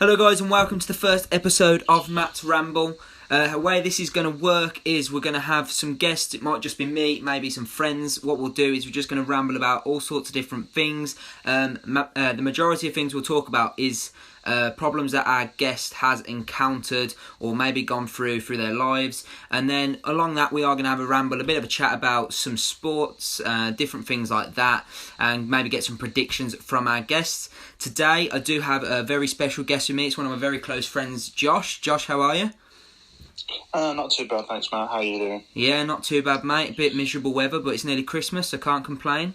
Hello guys and welcome to the first episode of MattsRamble. The way this is going to work is we're going to have some guests. It might just be me, maybe some friends. What we'll do is we're just going to ramble about all sorts of different things. The majority of things we'll talk about is problems that our guest has encountered or maybe gone through their lives. And then along that we are going to have a ramble, a bit of a chat about some sports, different things like that, and maybe get some predictions from our guests. Today I do have a very special guest with me. It's one of my very close friends, Josh. Josh, how are you? Not too bad, thanks, Matt. How are you doing? Yeah, not too bad, mate. A bit miserable weather, but it's nearly Christmas, so can't complain.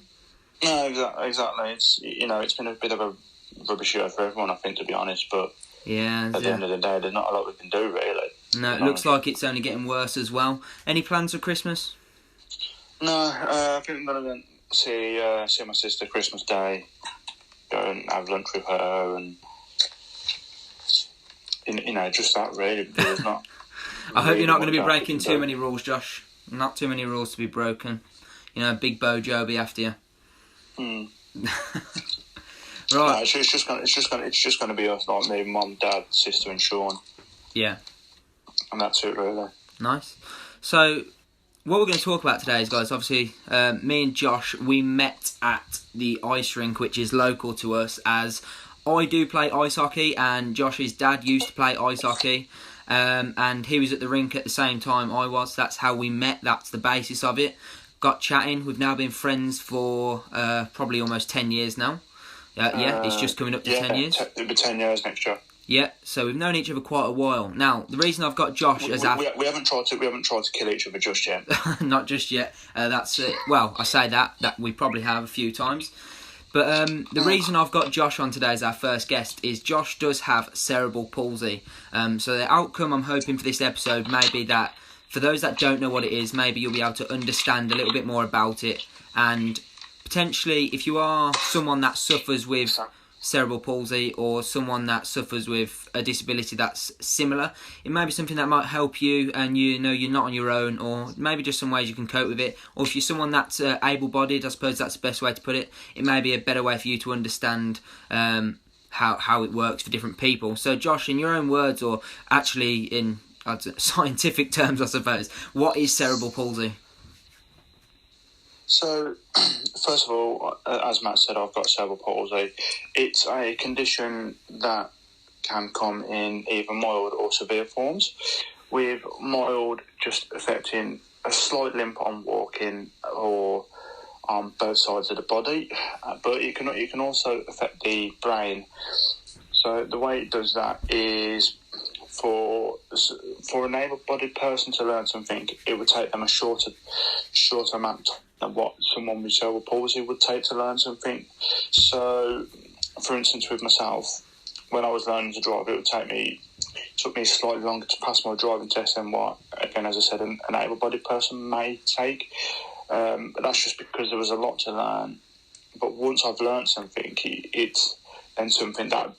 No, exactly. It's been a bit of a rubbish year for everyone, I think, to be honest. But yeah, at the end of the day, there's not a lot we can do, really. No, it looks like it's only getting worse as well. Any plans for Christmas? No, I think I'm going to see my sister Christmas Day, go and have lunch with her, and just that, really. There's not. I hope you're not going to be breaking too many rules, Josh. Not too many rules to be broken. You know, Big Bojo will be after you. Right. No, it's just going to be us, like me, mum, dad, sister, and Sean. Yeah. And that's it, really. Nice. So, what we're going to talk about today is, guys, obviously, me and Josh, we met at the ice rink, which is local to us, as I do play ice hockey, and Josh's dad used to play ice hockey. And he was at the rink at the same time I was. That's how we met. That's the basis of it. Got chatting. We've now been friends for probably almost 10 years now. It's just coming up to 10 years. It'll be 10 years next year. Yeah, so we've known each other quite a while. Now, the reason I've got Josh as we haven't tried to kill each other just yet. Not just yet. That's it. Well, I say that we probably have a few times. But the reason I've got Josh on today as our first guest is Josh does have cerebral palsy. So the outcome I'm hoping for this episode may be that for those that don't know what it is, maybe you'll be able to understand a little bit more about it. And potentially, if you are someone that suffers with cerebral palsy or someone that suffers with a disability that's similar, it may be something that might help you, and you know you're not on your own, or maybe just some ways you can cope with it. Or if you're someone that's able-bodied, I suppose that's the best way to put it, it may be a better way for you to understand how it works for different people. So Josh, in your own words, or actually in scientific terms, I suppose, what is cerebral palsy? So, first of all, as Matt said, I've got cerebral palsy. It's a condition that can come in either mild or severe forms, with mild just affecting a slight limp on walking or on both sides of the body, but it can also affect the brain. So the way it does that is for an able-bodied person to learn something, it would take them a shorter amount of time than what someone with cerebral palsy would take to learn something. So, for instance, with myself, when I was learning to drive, it took me slightly longer to pass my driving test than what, again, as I said, an able-bodied person may take. But that's just because there was a lot to learn. But once I've learned something, it's then something that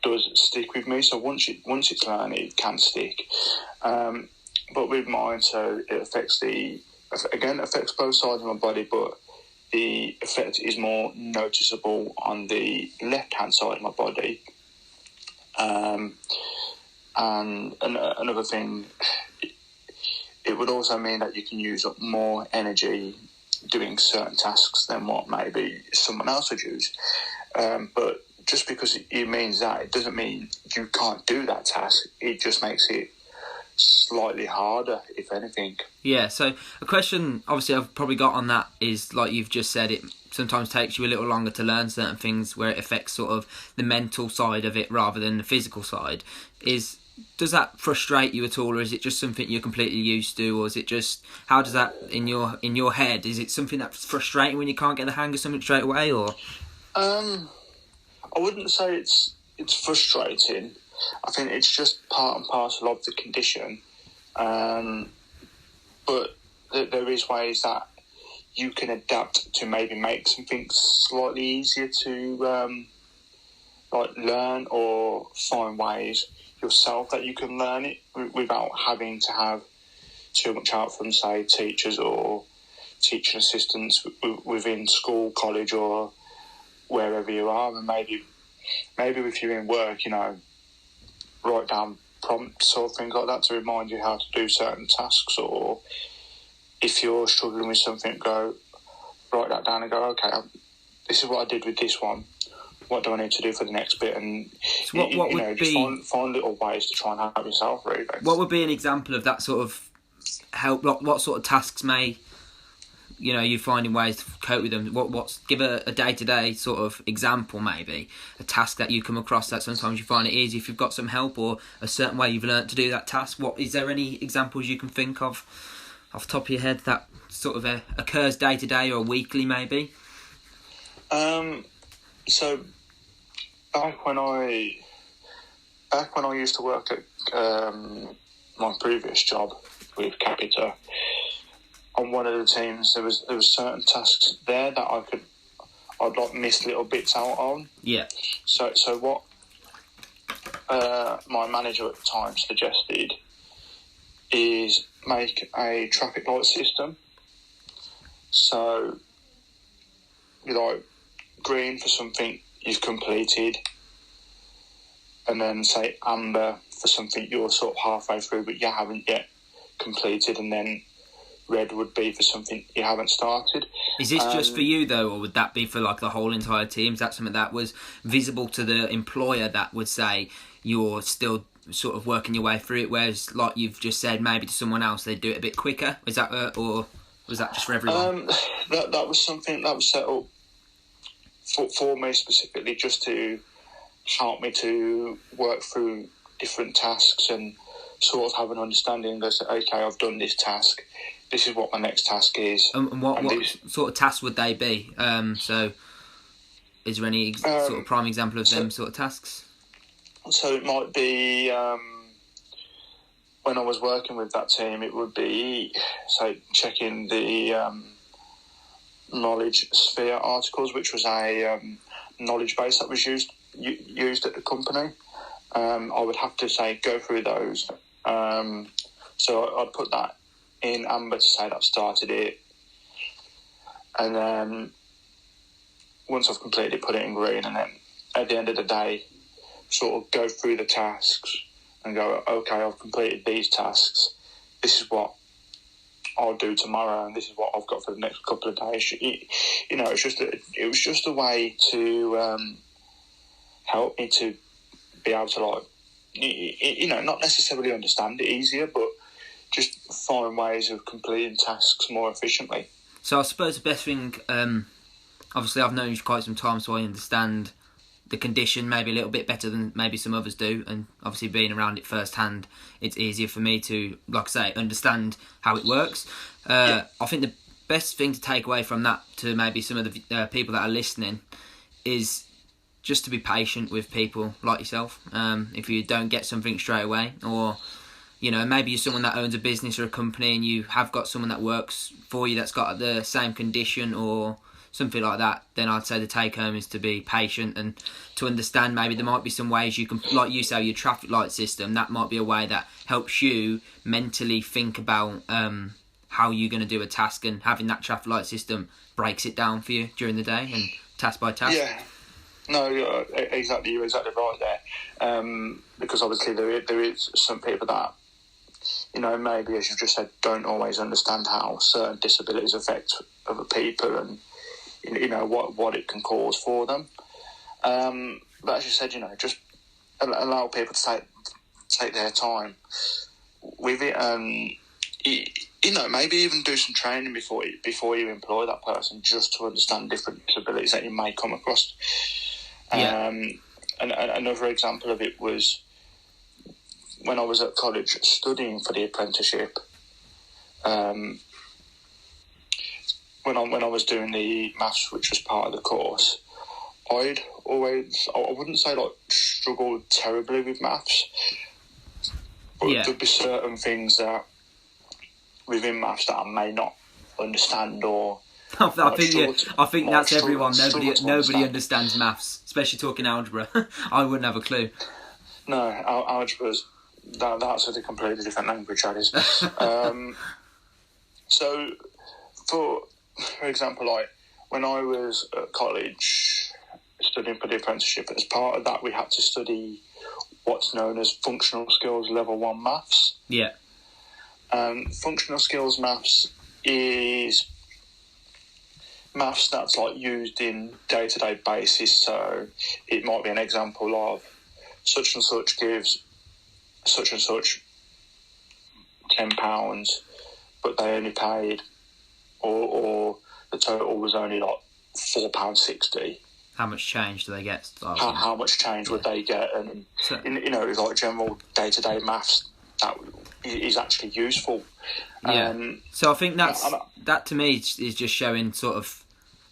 does stick with me. So once it's learned, it can stick. But with mine, so it affects both sides of my body, but the effect is more noticeable on the left-hand side of my body. And another thing, it would also mean that you can use up more energy doing certain tasks than what maybe someone else would use. But just because it means that, it doesn't mean you can't do that task. It just makes it slightly harder, if anything. Yeah, so a question obviously I've probably got on that is, like you've just said, it sometimes takes you a little longer to learn certain things where it affects sort of the mental side of it rather than the physical side. Does that frustrate you at all, or is it just something you're completely used to, or is it just, how does that in your head, is it something that's frustrating when you can't get the hang of something straight away, or? I wouldn't say it's frustrating. I think it's just part and parcel of the condition. But there is ways that you can adapt to maybe make something slightly easier to learn, or find ways yourself that you can learn it without having to have too much help from, say, teachers or teaching assistants within school, college, or wherever you are. And maybe if you're in work, write down prompts or things like that to remind you how to do certain tasks, or if you're struggling with something, go write that down and go, okay, this is what I did with this one. What do I need to do for the next bit? And so what would just be find little ways to try and help yourself. Really. What would be an example of that sort of help? What sort of tasks may you finding ways to cope with them? Give a day-to-day sort of example, maybe a task that you come across that sometimes you find it easy if you've got some help, or a certain way you've learnt to do that task. What is there any examples you can think of off the top of your head that sort of occurs day-to-day or weekly, maybe? So back when I used to work at my previous job with Capita, on one of the teams there was certain tasks there that I'd like miss little bits out on. Yeah. So what my manager at the time suggested is make a traffic light system. So green for something you've completed, and then say amber for something you're sort of halfway through but you haven't yet completed, and then red would be for something you haven't started. Is this just for you though, or would that be for the whole entire team? Is that something that was visible to the employer that would say you're still sort of working your way through it, whereas like you've just said, maybe to someone else they'd do it a bit quicker? Is that or was that just for everyone? That was something that was set up for me specifically, just to help me to work through different tasks and sort of have an understanding that, okay, I've done this task, this is what my next task is. And what sort of tasks would they be? So is there any sort of prime example of them sort of tasks? So it might be, when I was working with that team, it would be, say, checking the knowledge sphere articles, which was a knowledge base that was used at the company. I would have to say go through those. So I'd put that in amber to say that I've started it, and then once I've completed it, put it in green, and then at the end of the day, sort of go through the tasks and go, okay, I've completed these tasks. This is what I'll do tomorrow, and this is what I've got for the next couple of days. It was just a way to help me to be able to not necessarily understand it easier, but just find ways of completing tasks more efficiently. So I suppose the best thing, obviously I've known you for quite some time, so I understand the condition maybe a little bit better than maybe some others do, and obviously being around it firsthand, it's easier for me to, like I say, understand how it works. I think the best thing to take away from that to maybe some of the people that are listening is just to be patient with people like yourself. If you don't get something straight away, or maybe you're someone that owns a business or a company and you have got someone that works for you that's got the same condition or something like that, then I'd say the take home is to be patient and to understand maybe there might be some ways you can, like you say, your traffic light system, that might be a way that helps you mentally think about how you're going to do a task, and having that traffic light system breaks it down for you during the day and task by task. Yeah. No, you're exactly right there. Because obviously there is some people that, maybe as you've just said, don't always understand how certain disabilities affect other people and, what it can cause for them. But as you said, just allow people to take their time with it, and maybe even do some training before you employ that person, just to understand different disabilities that you may come across. Yeah. And another example of it was when I was at college studying for the apprenticeship. When I was doing the maths, which was part of the course, I wouldn't say struggled terribly with maths, but there'd be certain things that within maths that I may not understand, or I think that's everyone. Nobody understands maths, especially talking algebra. I wouldn't have a clue. No, algebra's that's a completely different language. That is. So, for example, when I was at college studying for the apprenticeship, as part of that we had to study what's known as functional skills level 1 maths. Yeah. Functional skills maths is maths that's like used in day-to-day basis. So it might be an example of such and such gives such and such £10, but they only paid, or the total was only like £4.60. How much change do they get? How much change would they get? And so, it's like general day-to-day maths that is actually useful. Yeah. So I think that to me is just showing sort of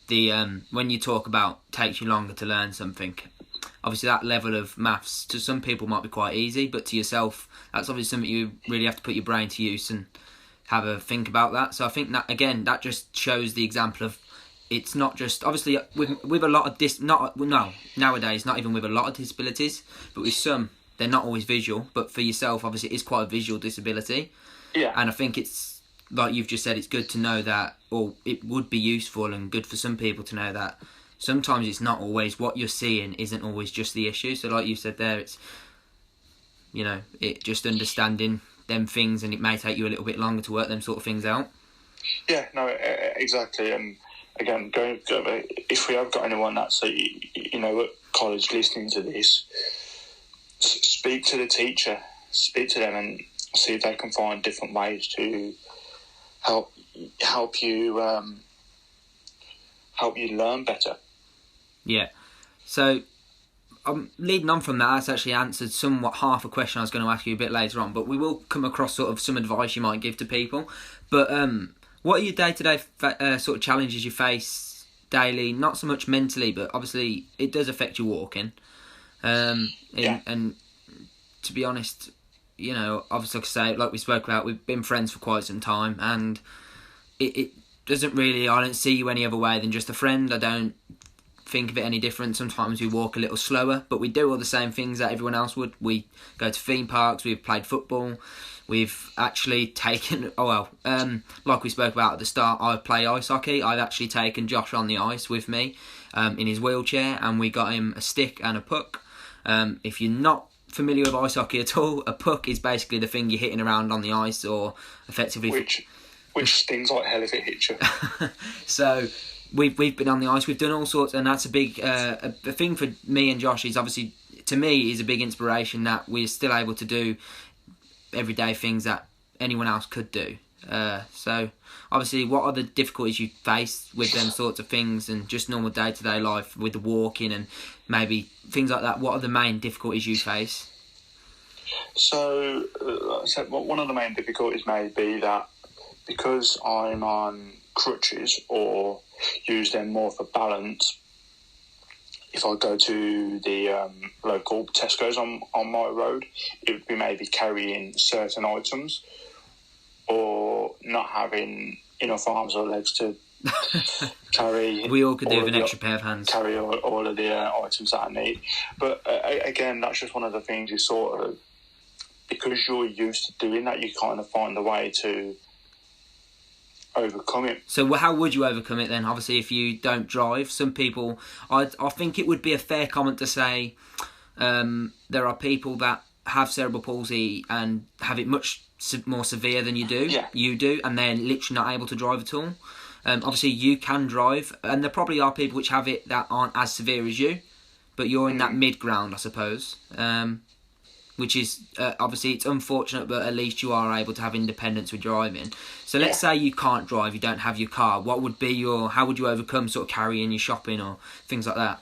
the when you talk about takes you longer to learn something. Obviously, that level of maths to some people might be quite easy, but to yourself, that's obviously something you really have to put your brain to use and have a think about that. So I think that again, that just shows the example of. It's not just obviously with a lot of nowadays not even with a lot of disabilities, but with some they're not always visual. But for yourself, obviously, it's quite a visual disability. Yeah. And I think it's like you've just said, it's good to know that, or it would be useful and good for some people to know that sometimes it's not always what you're seeing isn't always just the issue. So like you said there, it's it just understanding them things, and it may take you a little bit longer to work them sort of things out. Yeah. No. Exactly. And again, if we have got anyone that's at college listening to this, speak to the teacher, speak to them, and see if they can find different ways to help you learn better. Yeah. So leading on from that, that's actually answered somewhat half a question I was going to ask you a bit later on, but we will come across sort of some advice you might give to people. But what are your day-to-day sort of challenges you face daily? Not so much mentally, but obviously it does affect your walking. And to be honest, obviously, like I say, like we spoke about, we've been friends for quite some time, and it doesn't really, I don't see you any other way than just a friend. I don't think of it any different. Sometimes we walk a little slower, but we do all the same things that everyone else would. We go to theme parks, we've played football, we've actually taken, like we spoke about at the start, I play ice hockey. I've actually taken Josh on the ice with me in his wheelchair, and we got him a stick and a puck. If you're not familiar with ice hockey at all, a puck is basically the thing you're hitting around on the ice, or effectively which stings like hell if it hits you. So we've been on the ice, we've done all sorts, and that's a big a thing for me and Josh. Is obviously, to me, is a big inspiration that we're still able to do everyday things that anyone else could do. So obviously, what are the difficulties you face with them sorts of things, and just normal day-to-day life with the walking and maybe things like that? What are the main difficulties you face? So one of the main difficulties may be that because I'm on crutches or use them more for balance, if I go to the local Tesco's on my road, it would be maybe carrying certain items, or not having enough arms or legs to carry. We all could do with an extra pair of hands. Carry all of the items that I need. But again, that's just one of the things you sort of, because you're used to doing that, you kind of find a way to overcome it. So how would you overcome it then? Obviously, if you don't drive, some people, I think it would be a fair comment to say there are people that have cerebral palsy and have it much more severe than you do. Yeah. You do, and they're literally not able to drive at all. Obviously, you can drive, and there probably are people which have it that aren't as severe as you, but you're in that mid-ground, I suppose. Which is, obviously, it's unfortunate, but at least you are able to have independence with driving. So let's say you can't drive, you don't have your car. What would be how would you overcome sort of carrying your shopping or things like that?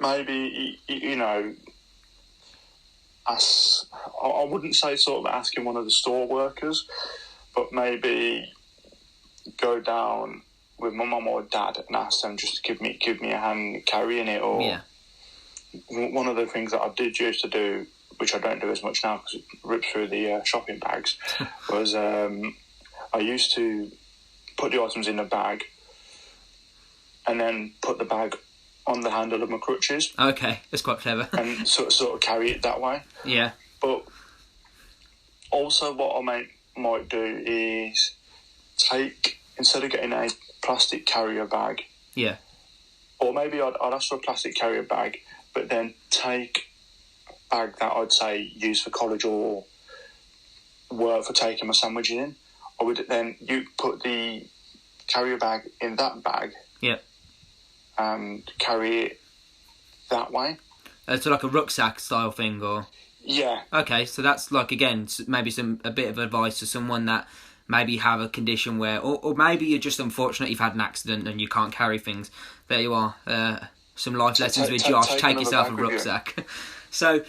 Maybe, I wouldn't say sort of asking one of the store workers, but maybe go down with my mum or dad and ask them just to give me a hand carrying it. Or one of the things that I did used to do, which I don't do as much now because it rips through the shopping bags, was I used to put the items in a bag and then put the bag on the handle of my crutches. Okay, that's quite clever. And sort of carry it that way. Yeah. But also what I might do is instead of getting a plastic carrier bag, yeah, or maybe I'd ask for a plastic carrier bag, but then take a bag that I'd say use for college or work for taking my sandwiches in. I would then put the carrier bag in that bag. Yeah. And carry it that way. So like a rucksack style thing, or? Yeah. Okay, so that's like, again, maybe a bit of advice to someone that maybe have a condition where, or maybe you're just unfortunate, you've had an accident and you can't carry things. There you are. Some life lessons with Josh. Take yourself a rucksack. So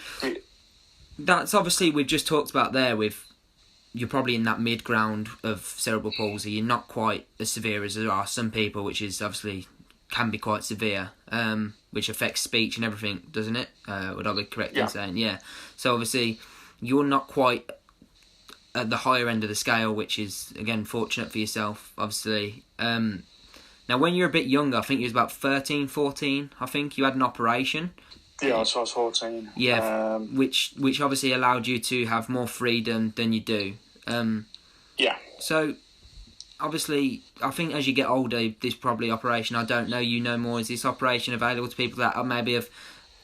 that's obviously, we've just talked about there with, you're probably in that mid-ground of cerebral palsy. You're not quite as severe as there are some people, which is obviously can be quite severe, which affects speech and everything, doesn't it? Would I be correct in saying? Yeah. So obviously, you're not quite at the higher end of the scale, which is, again, fortunate for yourself, obviously. Now, when you're a bit younger, I think you was about 13, 14, I think, you had an operation. Yeah, so I was 14. Yeah, which obviously allowed you to have more freedom than you do. Yeah. So, obviously, I think as you get older, this probably operation, I don't know, you know more, is this operation available to people that are maybe of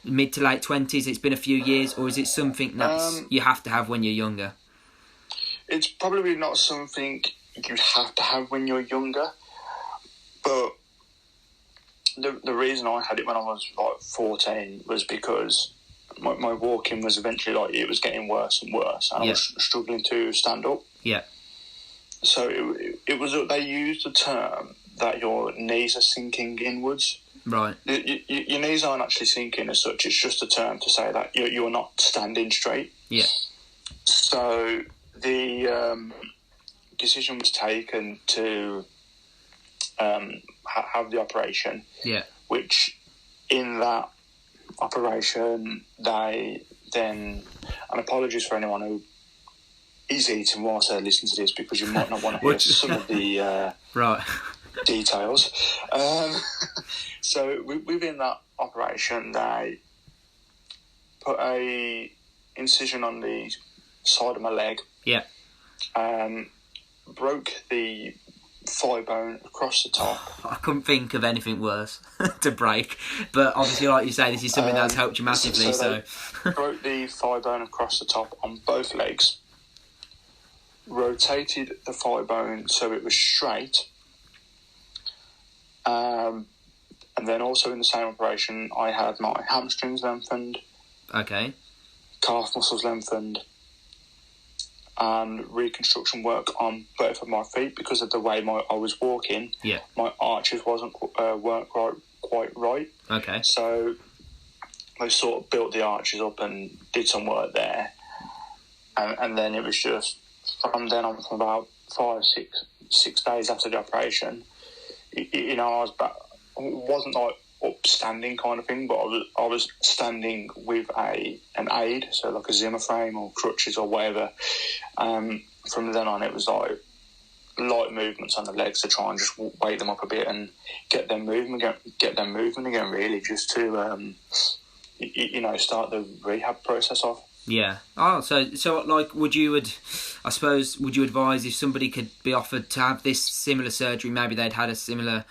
mid to late 20s, it's been a few years, or is it something that you have to have when you're younger? It's probably not something you have to have when you're younger, but the reason I had it when I was like 14 was because my walking was eventually like, it was getting worse and worse, and I was struggling to stand up. Yeah. So it was, they used the term that your knees are sinking inwards. Right. Your knees aren't actually sinking as such. It's just a term to say that you're not standing straight. Yeah. So the decision was taken to have the operation. Yeah. Which in that operation, they then, and apologies for anyone who is eating whilst they listen to this, because you might not want to hear some of the right. details. So within that operation, they put a incision on the side of my leg. Yeah. Broke the thigh bone across the top. I couldn't think of anything worse to break, but obviously, like you say, this is something that's helped you massively. So broke the thigh bone across the top on both legs. Rotated the thigh bone so it was straight, and then also in the same operation, I had my hamstrings lengthened. Okay. Calf muscles lengthened, and reconstruction work on both of my feet because of the way I was walking. Yeah. My arches weren't quite right. Okay. So I sort of built the arches up and did some work there, and then it was just from then on, from about 5, 6 days after the operation, I was back. It wasn't like upstanding kind of thing, but I was standing with an aid, so like a Zimmer frame or crutches or whatever. From then on, it was like light movements on the legs to try and just wake them up a bit and get them moving again. Really, just to start the rehab process off. Yeah. Oh, so like, would you advise if somebody could be offered to have this similar surgery, maybe they'd had a similar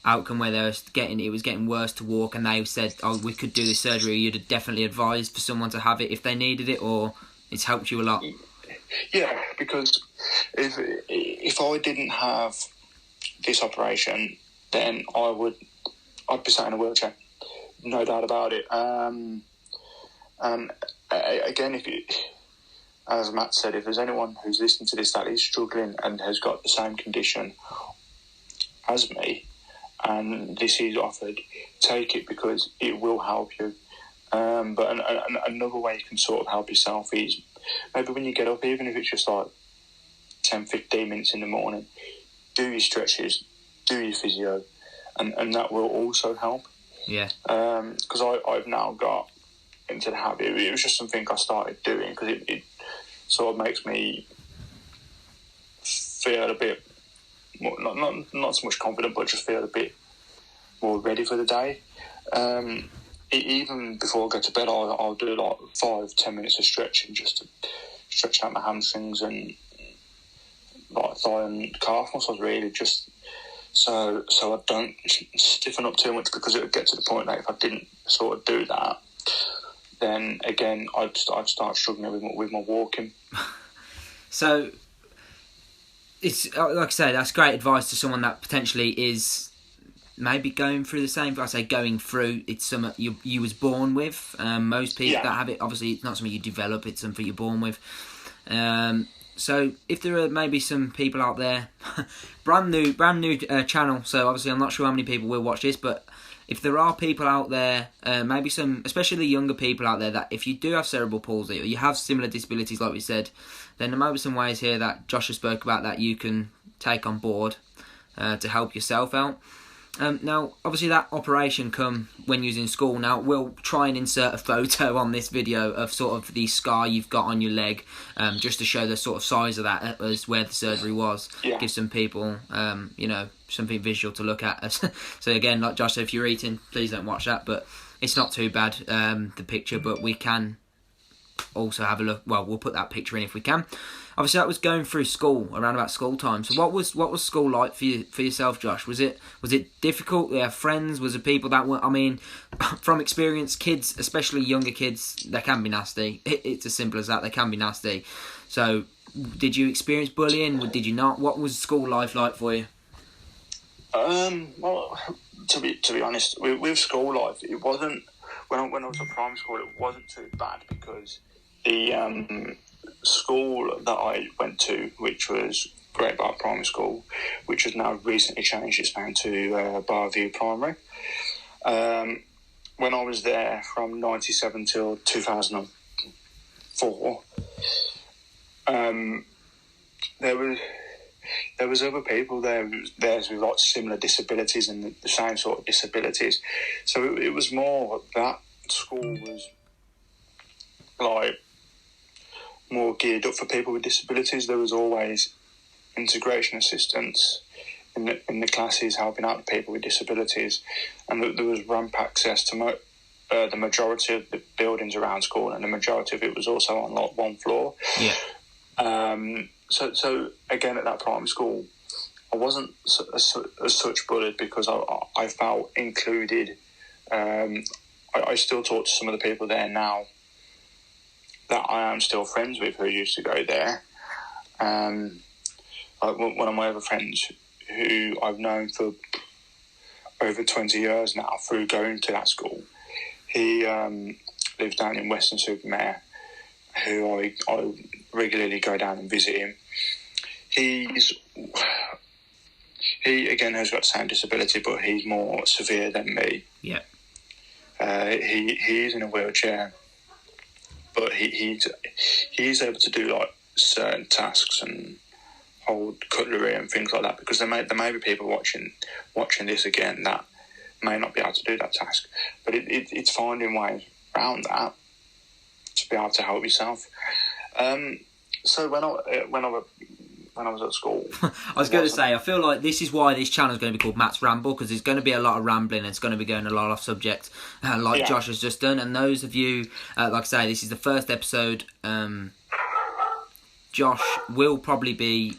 outcome where it was getting worse to walk, and they said, "Oh, we could do this surgery," you'd definitely advise for someone to have it if they needed it, or it's helped you a lot? Yeah, because if I didn't have this operation, then I'd be sat in a wheelchair, no doubt about it. And again, as Matt said, if there's anyone who's listening to this that is struggling and has got the same condition as me, and this is offered, take it, because it will help you. But another way you can sort of help yourself is maybe when you get up, even if it's just like 10, 15 minutes in the morning, do your stretches, do your physio, and that will also help. Yeah. Because I've now got into the habit. It was just something I started doing because it sort of makes me feel a bit more, not so much confident, but just feel a bit more ready for the day. Even before I go to bed, I'll do like 5-10 minutes of stretching just to stretch out my hamstrings and like thigh and calf muscles, really, just so I don't stiffen up too much, because it would get to the point that if I didn't sort of do that, then again I'd start struggling with my walking. So it's like I say, that's great advice to someone that potentially is maybe going through the same. I say going through, it's something you was born with. Most people that have it, obviously it's not something you develop, it's something you're born with. So if there are maybe some people out there, brand new channel, so obviously I'm not sure how many people will watch this, but if there are people out there, maybe some, especially younger people out there, that if you do have cerebral palsy or you have similar disabilities like we said, then there might be some ways here that Josh has spoke about that you can take on board to help yourself out. Now, obviously that operation come when you was in school. Now, we'll try and insert a photo on this video of sort of the scar you've got on your leg, just to show the sort of size of that as where the surgery was. Yeah. Give some people, something visual to look at. So again, like Josh said, if you're eating, please don't watch that, but it's not too bad, the picture, but we can also have a look. Well, we'll put that picture in if we can. Obviously, that was going through school, around about school time. So, what was school like for yourself, Josh? Was it difficult? You have friends? Was it people that were? I mean, from experience, kids, especially younger kids, they can be nasty. It's as simple as that. They can be nasty. So, did you experience bullying? Did you not? What was school life like for you? Well, to be honest, with school life, it wasn't. When I was at primary school, it wasn't too bad because the school that I went to, which was Great Bark Primary School, which has now recently changed its name to Barview Primary. When I was there from 1997 till 2004, there was other people there with like similar disabilities and the same sort of disabilities. So it was more that school was like more geared up for people with disabilities. There was always integration assistants in the classes helping out the people with disabilities, and there was ramp access to the majority of the buildings around school, and the majority of it was also on like one floor. Yeah. So again, at that primary school, I wasn't as such bullied because I felt included. I still talk to some of the people there now that I am still friends with who used to go there. Like one of my other friends who I've known for over 20 years now through going to that school, he lives down in Weston-super-Mare, who I regularly go down and visit him. He again has got the same disability, but he's more severe than me. Yeah. He is in a wheelchair, but he's able to do like certain tasks and hold cutlery and things like that, because there may be people watching this again that may not be able to do that task, but it's finding ways around that to be able to help yourself. So when I was at school, I was going to say, I feel like this is why this channel is going to be called Matt's Ramble, because there's going to be a lot of rambling and it's going to be going a lot off subject, like Josh has just done. And those of you, like I say, this is the first episode. Josh will probably be...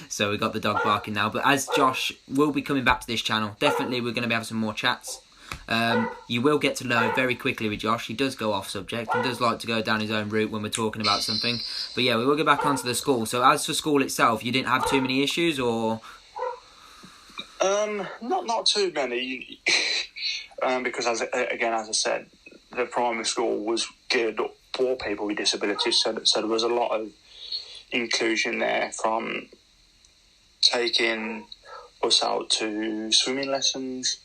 So we got the dog barking now, but as Josh will be coming back to this channel, definitely we're going to be having some more chats. You will get to know very quickly with Josh. He does go off subject and does like to go down his own route when we're talking about something. But yeah, we will get back onto the school. So as for school itself, you didn't have too many issues, or? Not too many. Because as I said, the primary school was geared up for people with disabilities, so there was a lot of inclusion there, from taking us out to swimming lessons,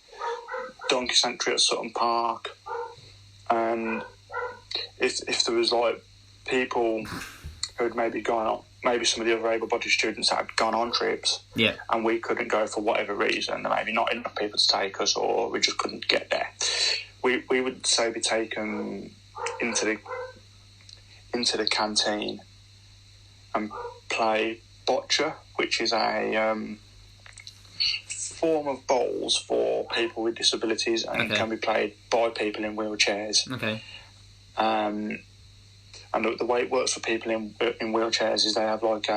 donkey sanctuary at Sutton Park, and if there was like people who had maybe gone on, maybe some of the other able-bodied students had gone on trips, and we couldn't go for whatever reason, there may be not enough people to take us, or we just couldn't get there, we would say be taken into the canteen and play bocce, which is a form of bowls for people with disabilities, and can be played by people in wheelchairs. Okay. And the way it works for people in wheelchairs is they have like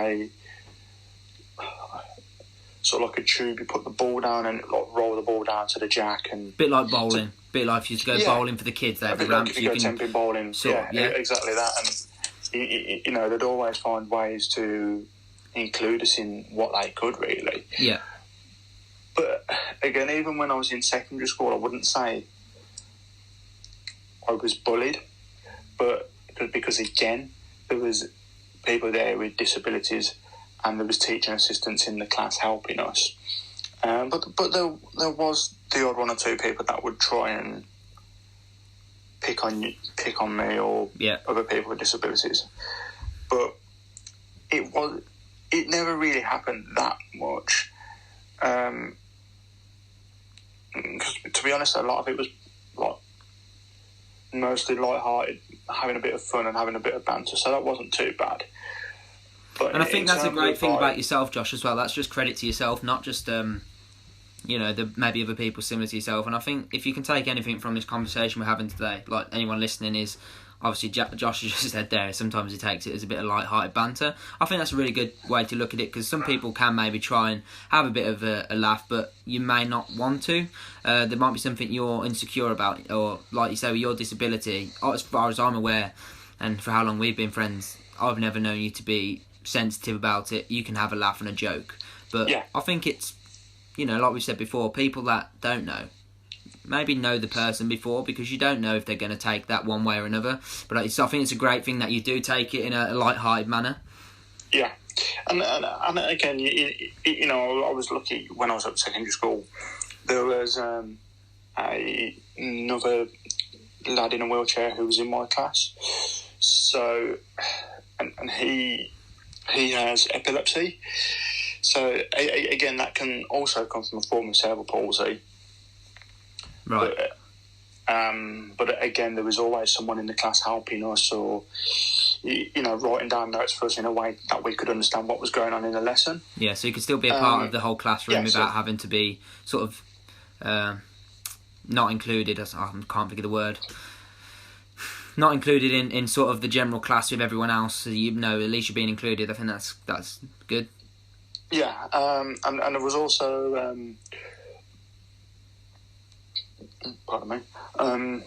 sort of like a tube. You put the ball down and like roll the ball down to the jack, and bit like bowling. Bit like if you used to go bowling for the kids. They have the ramps. Like if you go temping bowling, exactly that. And you know, they'd always find ways to include us in what they could, really. Yeah. But again, even when I was in secondary school, I wouldn't say I was bullied, but because again, there was people there with disabilities, and there was teaching assistants in the class helping us. But there was the odd one or two people that would try and pick on me or other people with disabilities. But it never really happened that much. Because to be honest, a lot of it was like mostly light-hearted, having a bit of fun and having a bit of banter, so that wasn't too bad. But and I think that's a great thing about yourself, Josh, as well. That's just credit to yourself, not just you know, maybe other people similar to yourself. And I think if you can take anything from this conversation we're having today, like anyone listening, is obviously Josh has just said there, sometimes he takes it as a bit of light-hearted banter. I think that's a really good way to look at it, because some people can maybe try and have a bit of a laugh, but you may not want to. There might be something you're insecure about, or like you say, with your disability, as far as I'm aware, and for how long we've been friends, I've never known you to be sensitive about it. You can have a laugh and a joke. But I think it's, you know, like we said before, people that don't know, maybe know the person before, because you don't know if they're going to take that one way or another. But I think it's a great thing that you do take it in a light-hearted manner. Yeah. And again, you know, I was lucky when I was at secondary school. There was another lad in a wheelchair who was in my class. So, and he has epilepsy. So, again, that can also come from a form of cerebral palsy. Right. But again, there was always someone in the class helping us, or, you know, writing down notes for us in a way that we could understand what was going on in the lesson. Yeah, so you could still be a part of the whole classroom without having to be sort of not included. I can't think of the word. Not included in sort of the general class with everyone else. So, you know, at least you're being included. I think that's good. Yeah, and there was also, pardon me, I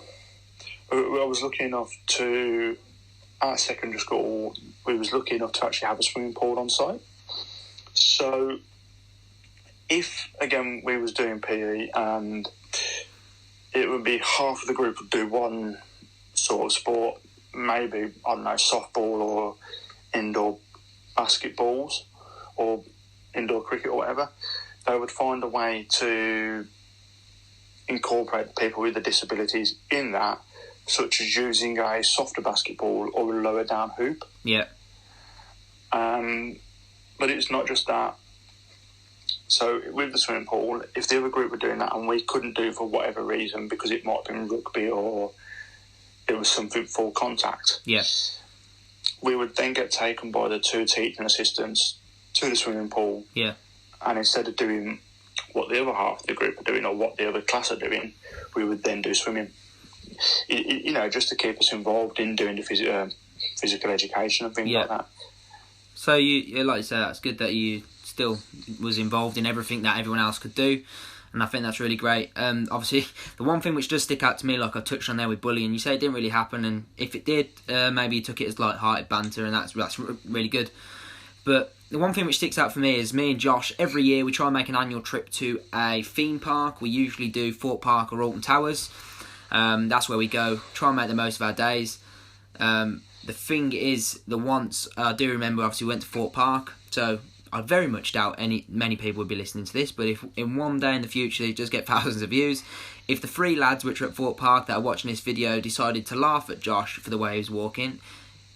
was lucky enough to, at secondary school, we was lucky enough to actually have a swimming pool on site. So, if, again, we was doing PE, and it would be half of the group would do one sort of sport, maybe, I don't know, softball or indoor basketballs, or indoor cricket or whatever, they would find a way to incorporate people with the disabilities in that, such as using a softer basketball or a lower down hoop. Yeah. But it's not just that. So with the swimming pool, if the other group were doing that and we couldn't do for whatever reason, because it might have been rugby or it was something full contact, we would then get taken by the two teaching assistants to the swimming pool. Yeah. And instead of doing what the other half of the group are doing or what the other class are doing, we would then do swimming. You know, just to keep us involved in doing the physical education and things like that. So you, like you say, that's good that you still was involved in everything that everyone else could do, and I think that's really great. Obviously, the one thing which does stick out to me, like I touched on there with bullying, you say it didn't really happen, and if it did, maybe you took it as light-hearted banter, and that's really good. But the one thing which sticks out for me is me and Josh, every year we try and make an annual trip to a theme park. We usually do Fort Park or Alton Towers. That's where we go, try and make the most of our days. The thing is, I do remember, obviously we went to Fort Park, so I very much doubt many people would be listening to this, but if in one day in the future it does get thousands of views, if the three lads which are at Fort Park that are watching this video decided to laugh at Josh for the way he was walking,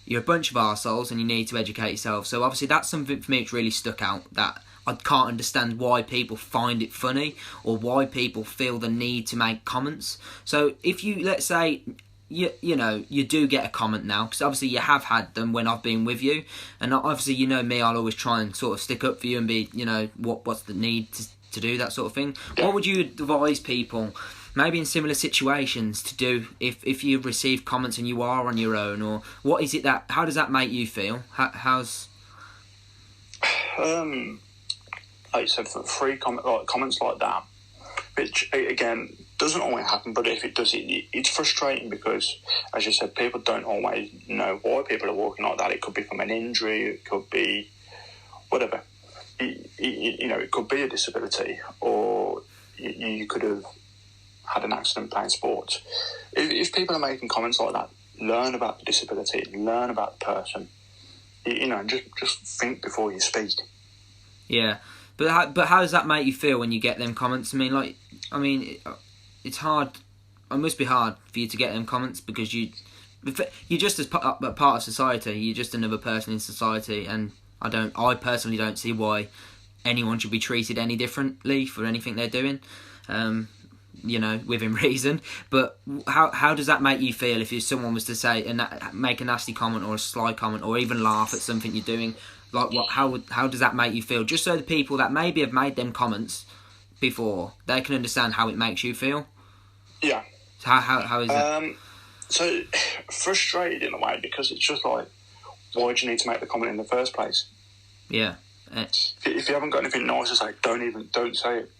you're a bunch of arseholes and you need to educate yourself. So obviously that's something for me which really stuck out, that I can't understand why people find it funny or why people feel the need to make comments. So if you, let's say, you know, you do get a comment now, because obviously you have had them when I've been with you, and obviously, you know me, I'll always try and sort of stick up for you and be, you know, what's the need to do that sort of thing. Yeah. What would you advise people, maybe in similar situations, to do if you receive comments and you are on your own, or what is it how does that make you feel? like you said, for free comments like that, which again doesn't always happen, but if it does, it's frustrating because, as you said, people don't always know why people are walking like that. It could be from an injury, it could be whatever. It could be a disability, or you could have had an accident playing sports. If people are making comments like that, learn about the disability, learn about the person. Just think before you speak. Yeah, but how does that make you feel when you get them comments? It's hard. It must be hard for you to get them comments because you're just as part of society. You're just another person in society, and I personally don't see why anyone should be treated any differently for anything they're doing. Within reason. But how does that make you feel if someone was to say and make a nasty comment or a sly comment or even laugh at something you're doing? Like how does that make you feel? Just so the people that maybe have made them comments before, they can understand how it makes you feel. Yeah. How is that? So frustrated in a way because it's just like, why do you need to make the comment in the first place? Yeah. If you haven't got anything nice to say, don't say it.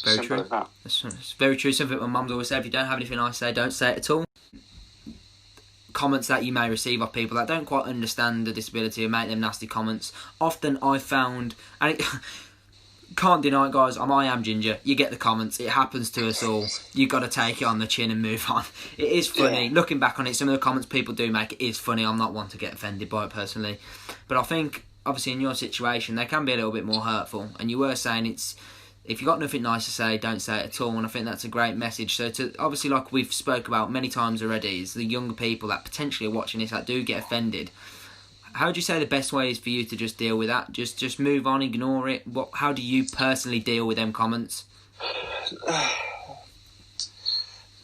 Very Simple true. as that. It's very true. Something my mum's always said: if you don't have anything nice to say, don't say it at all. Comments that you may receive of people that don't quite understand the disability and make them nasty comments. Often I've found, and can't deny it, guys, I am ginger. You get the comments. It happens to us all. You've got to take it on the chin and move on. It is funny. Yeah. Looking back on it, some of the comments people do make, it is funny. I'm not one to get offended by it personally. But I think, obviously, in your situation, they can be a little bit more hurtful. And you were saying if you've got nothing nice to say, don't say it at all. And I think that's a great message. So, obviously, like we've spoke about many times already, is the younger people that potentially are watching this that do get offended. How would you say the best way is for you to just deal with that? Just move on, ignore it? How do you personally deal with them comments?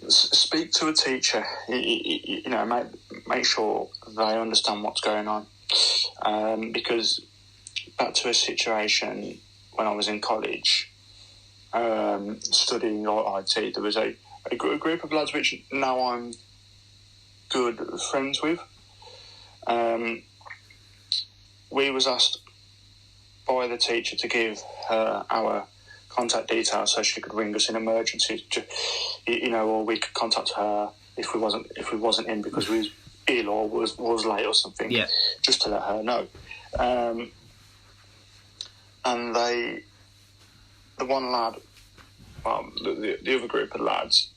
Speak to a teacher. Make sure they understand what's going on. Because back to a situation when I was in college, studying IT, there was a group of lads which now I'm good friends with. We was asked by the teacher to give her our contact details so she could ring us in emergencies, or we could contact her if we wasn't in because we was ill or was late or something. Yeah. Just to let her know. And the one lad, the other group of lads,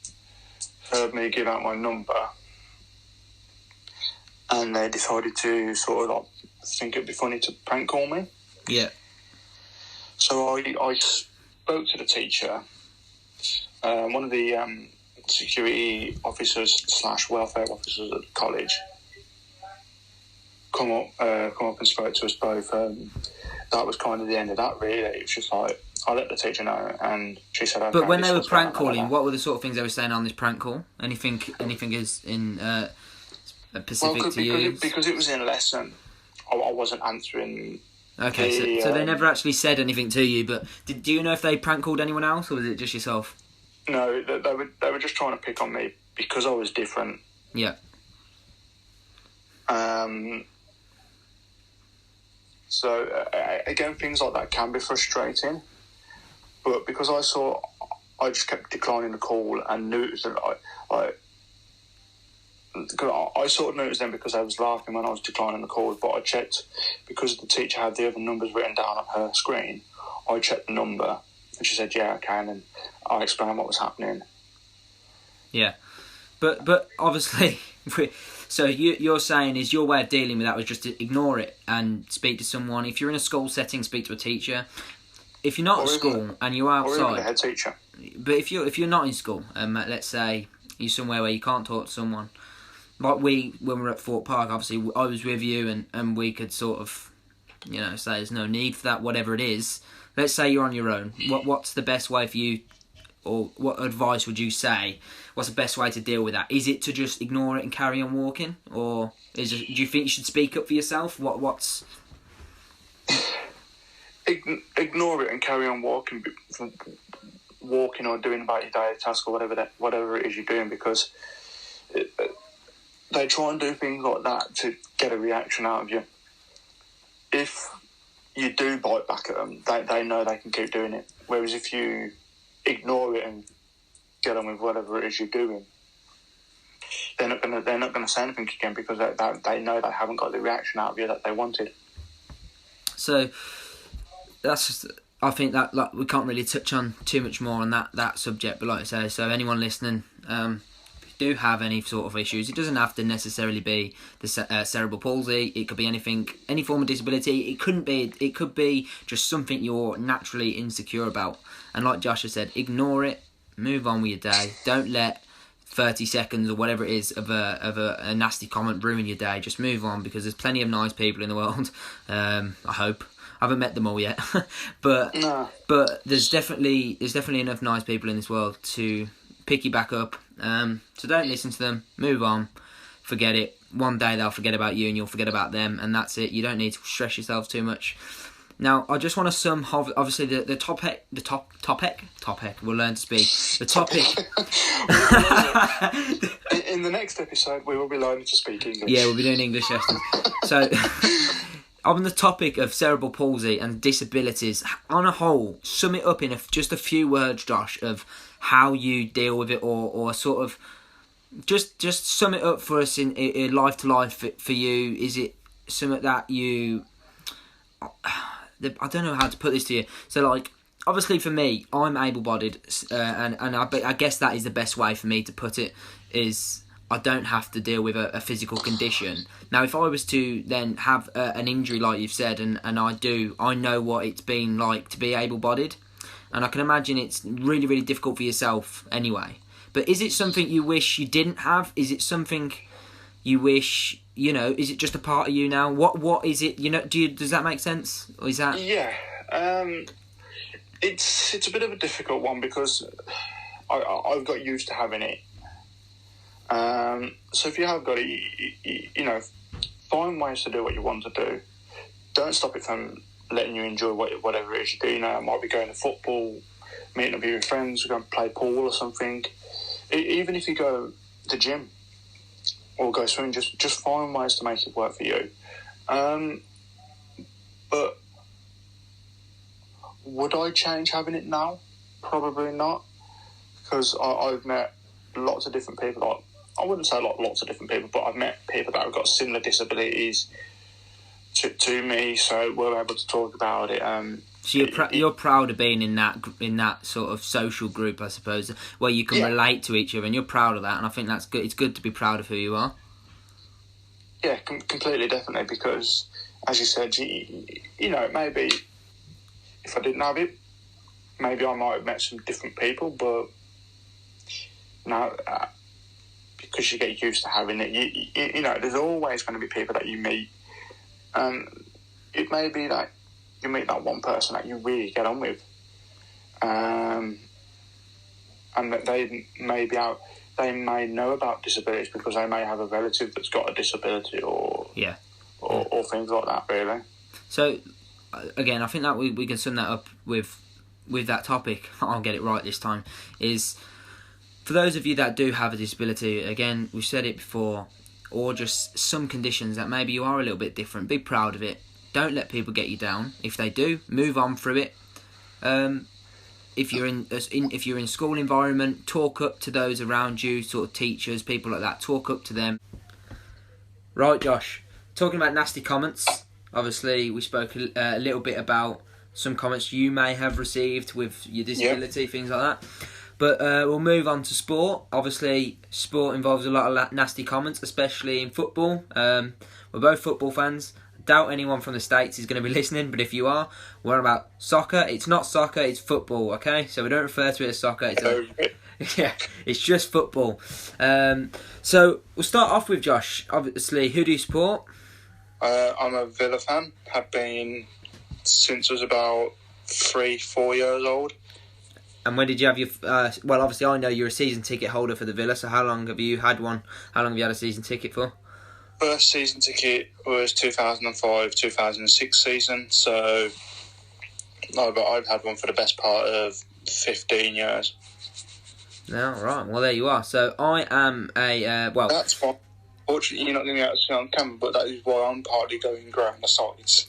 heard me give out my number, and they decided to sort of think it'd be funny to prank call me. Yeah. So I spoke to the teacher, one of the security officers / welfare officers at the college. Come up and spoke to us both. That was kind of the end of that, really. It was just like, I let the teacher know, and she said, okay. But when they were prank calling, what were the sort of things they were saying on this prank call? Anything is in specific to you? Because it was in lesson, I wasn't answering. Okay, so they never actually said anything to you, but do you know if they prank called anyone else, or was it just yourself? No, they were just trying to pick on me because I was different. Yeah. So, again, things like that can be frustrating. But because I just kept declining the call and noticed that I sort of noticed them because I was laughing when I was declining the call, but I checked, because the teacher had the other numbers written down on her screen, I checked the number, and she said, yeah, I can, and I explained what was happening. Yeah. But obviously, so you're saying is your way of dealing with that was just to ignore it and speak to someone. If you're in a school setting, speak to a teacher. If you're not at school and you're outside, or even a head teacher. But if you're not in school, let's say you're somewhere where you can't talk to someone, like when we were at Fort Park, obviously I was with you and we could sort of, say there's no need for that, whatever it is. Let's say you're on your own. What's the best way for you, or what advice would you say? What's the best way to deal with that? Is it to just ignore it and carry on walking, or do you think you should speak up for yourself? What's ignore it and carry on walking or doing about your daily task or whatever it is you're doing, because they try and do things like that to get a reaction out of you. If you do bite back at them, they know they can keep doing it. Whereas if you ignore it and get on with whatever it is you're doing, they're not gonna say anything again because they know they haven't got the reaction out of you that they wanted. So that's just, I think that we can't really touch on too much more on that subject. But like I say, so anyone listening, do have any sort of issues, it doesn't have to necessarily be the cerebral palsy. It could be anything, any form of disability. It could be just something you're naturally insecure about. And like Josh has said, ignore it, move on with your day. Don't let 30 seconds or whatever it is of a nasty comment ruin your day. Just move on, because there's plenty of nice people in the world. I hope. I haven't met them all yet, but No. but there's definitely enough nice people in this world to pick you back up. So don't listen to them. Move on. Forget it. One day they'll forget about you and you'll forget about them, and that's it. You don't need to stress yourself too much. Now, I just want to sum, obviously, the topic. We'll learn to speak. The topic. In the next episode, we will be learning to speak English. Yeah, we'll be doing English lessons. So, on the topic of cerebral palsy and disabilities, on a whole, sum it up in just a few words, Josh, of how you deal with it, or sort of just sum it up for us in life to life for you. Is it something that you... I don't know how to put this to you. So, like, obviously for me, I'm able-bodied, and I guess that is the best way for me to put it, is I don't have to deal with a physical condition. Now, if I was to then have an injury like you've said, and I know what it's been like to be able-bodied, and I can imagine it's really, really difficult for yourself anyway. But is it something you wish you didn't have? Is it something you wish, is it just a part of you now? What is it, does that make sense? Or is that... Yeah, it's a bit of a difficult one because I've got used to having it. So if you have got it, find ways to do what you want to do. Don't stop it from letting you enjoy whatever it is you do. It might be going to football, meeting up with your friends, going to play pool or something. Even if you go to the gym or go swimming, just find ways to make it work for you. But would I change having it now? Probably not, because I've met lots of different people. I wouldn't say lots of different people, but I've met people that have got similar disabilities to me, so we're able to talk about it. So you're proud of being in that sort of social group, I suppose, where you can relate to each other, and you're proud of that, and I think that's good. It's good to be proud of who you are. Yeah, completely, definitely, because, as you said, maybe if I didn't have it, maybe I might have met some different people, but now, because you get used to having it, there's always going to be people that you meet, and it may be that you meet that one person that you really get on with, and that they may know about disabilities because they may have a relative that's got a disability or things like that, really. So, again, I think that we can sum that up with that topic. I'll get it right this time. Is for those of you that do have a disability, again, we've said it before, or just some conditions that maybe you are a little bit different, be proud of it. Don't let people get you down. If they do, move on through it. If you're in school environment, talk up to those around you, sort of teachers, people like that. Talk up to them. Right, Josh. Talking about nasty comments. Obviously, we spoke a little bit about some comments you may have received with your disability, things like that. But we'll move on to sport. Obviously, sport involves a lot of nasty comments, especially in football. We're both football fans. Doubt anyone from the States is going to be listening, but if you are, we're about soccer. It's not soccer, it's football, okay? So we don't refer to it as soccer. It's just football. So we'll start off with Josh. Obviously, who do you support? I'm a Villa fan. Have been since I was about 3-4 years old. And when did you have your... well, obviously, I know you're a season ticket holder for the Villa, so how long have you had one? How long have you had a season ticket for? First season ticket was 2005-2006 season, so I've had one for the best part of 15 years. No, right. Well, there you are. So I am a... That's fine. Fortunately, you're not going to be able to see on camera, but that is why I'm partly going ground the sides.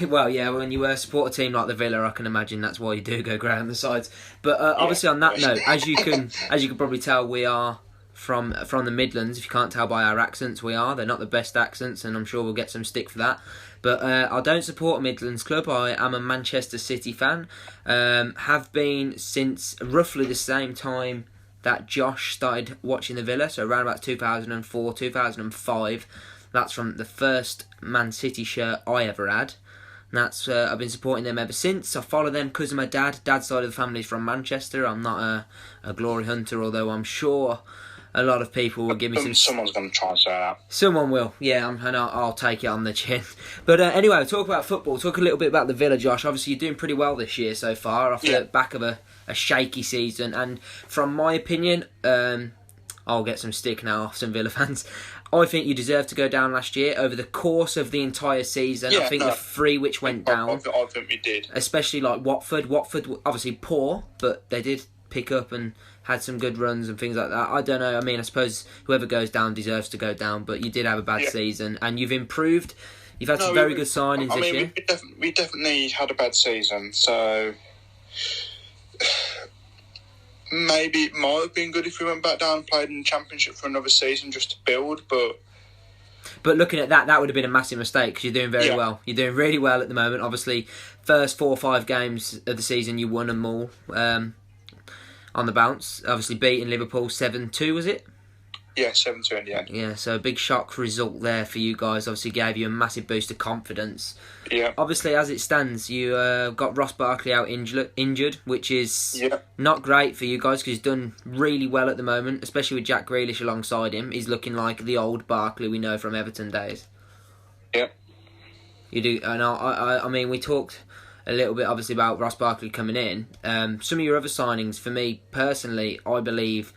Well, yeah, when you support a team like the Villa, I can imagine that's why you do go ground the sides. But obviously, on that note, as you can probably tell, we are from the Midlands. If you can't tell by our accents, we are. They're not the best accents, and I'm sure we'll get some stick for that. But I don't support a Midlands club. I am a Manchester City fan. Have been since roughly the same time that Josh started watching the Villa, so around about 2004, 2005. That's from the first Man City shirt I ever had. And that's I've been supporting them ever since. I follow them because of my dad. Dad's side of the family is from Manchester. I'm not a glory hunter, although I'm sure a lot of people will give me some... Someone's going to try and say that. Someone will, yeah, and I'll take it on the chin. But anyway, we'll talk about football. Talk a little bit about the Villa, Josh. Obviously, you're doing pretty well this year so far, off the back of a shaky season. And from my opinion, I'll get some stick now off some Villa fans. I think you deserved to go down last year over the course of the entire season. I think the three which went down... I think we did. Especially like Watford. Watford, obviously poor, but they did pick up and had some good runs and things like that. I don't know. I mean, I suppose whoever goes down deserves to go down, but you did have a bad season and you've improved. You've had some very good signings this year. We definitely had a bad season, so maybe it might have been good if we went back down and played in the Championship for another season just to build, But looking at that would have been a massive mistake because you're doing very well. You're doing really well at the moment. Obviously, first 4 or 5 games of the season, you won them all. On the bounce, obviously beating Liverpool 7-2, was it? Yeah, 7-2 in the end. Yeah, so a big shock result there for you guys. Obviously gave you a massive boost of confidence. Yeah. Obviously, as it stands, you got Ross Barkley out injured, which is not great for you guys because he's done really well at the moment, especially with Jack Grealish alongside him. He's looking like the old Barkley we know from Everton days. Yeah. You do, and I mean, we talked a little bit obviously about Ross Barkley coming in. Some of your other signings, for me personally, I believe